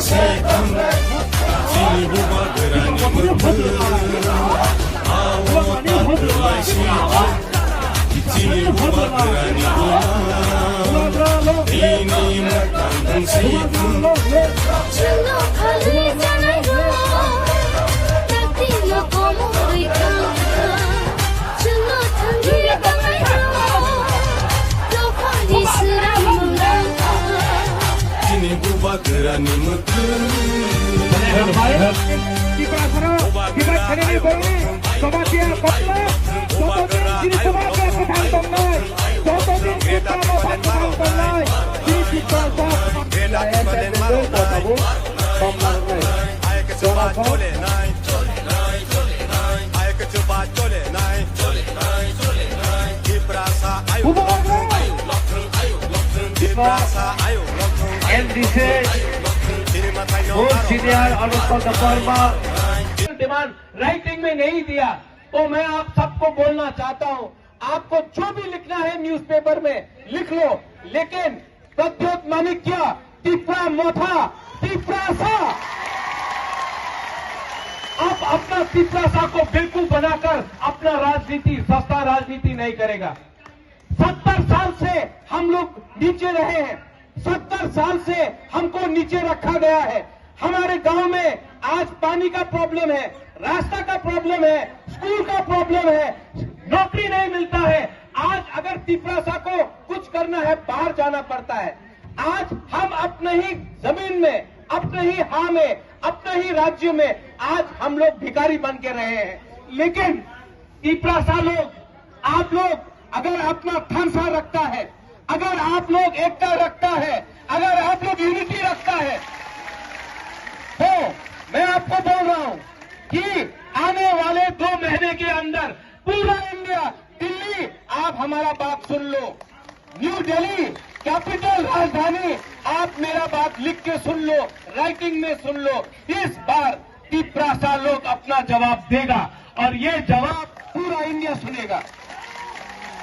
setan Seni bu bagırani mıtı Avu tatlıay şeytan Seni bu bagırani mıtı Dini mutandın şeytan Chalo khali janai ro Takti lo komo rika Chalo thandi janai ro To khali siramla Seni bu bagırani mıtı demand writing में नहीं दिया तो मैं आप सबको बोलना चाहता हूं, आपको जो भी लिखना है न्यूज़पेपर में लिख लो, लेकिन प्रद्योत माणिक्य तीसरा मोथा तीसरा सा अब अपना तीसरा सा को बिल्कुल बनाकर अपना राजनीति सस्ता राजनीति नहीं करेगा। 70 साल से हम लोग नीचे रहे हैं, 70 साल से हमको नीचे रखा गया है। हमारे गांव में आज पानी का प्रॉब्लम है, रास्ता का प्रॉब्लम है, स्कूल का प्रॉब्लम है, नौकरी नहीं मिलता है। आज अगर तिपरासा को कुछ करना है बाहर जाना पड़ता है। आज हम अपने ही जमीन में, अपने ही हाँ में, अपने ही राज्य में आज हम लोग भिखारी बन के रहे हैं। लेकिन तिपरासा लोग, आप लोग अगर अपना थानसा रखता है, अगर आप लोग एकता रखता है, अगर आप लोग यूनिटी रखता है, तो मैं आपको बोल रहा हूं कि आने वाले 2 महीने के अंदर पूरा इंडिया, दिल्ली, आप हमारा बात सुन लो, न्यू दिल्ली कैपिटल राजधानी, आप मेरा बात लिख के सुन लो, राइटिंग में सुन लो। इस बार तिपरासा लोग अपना जवाब देगा और ये जवाब पूरा इंडिया सुनेगा।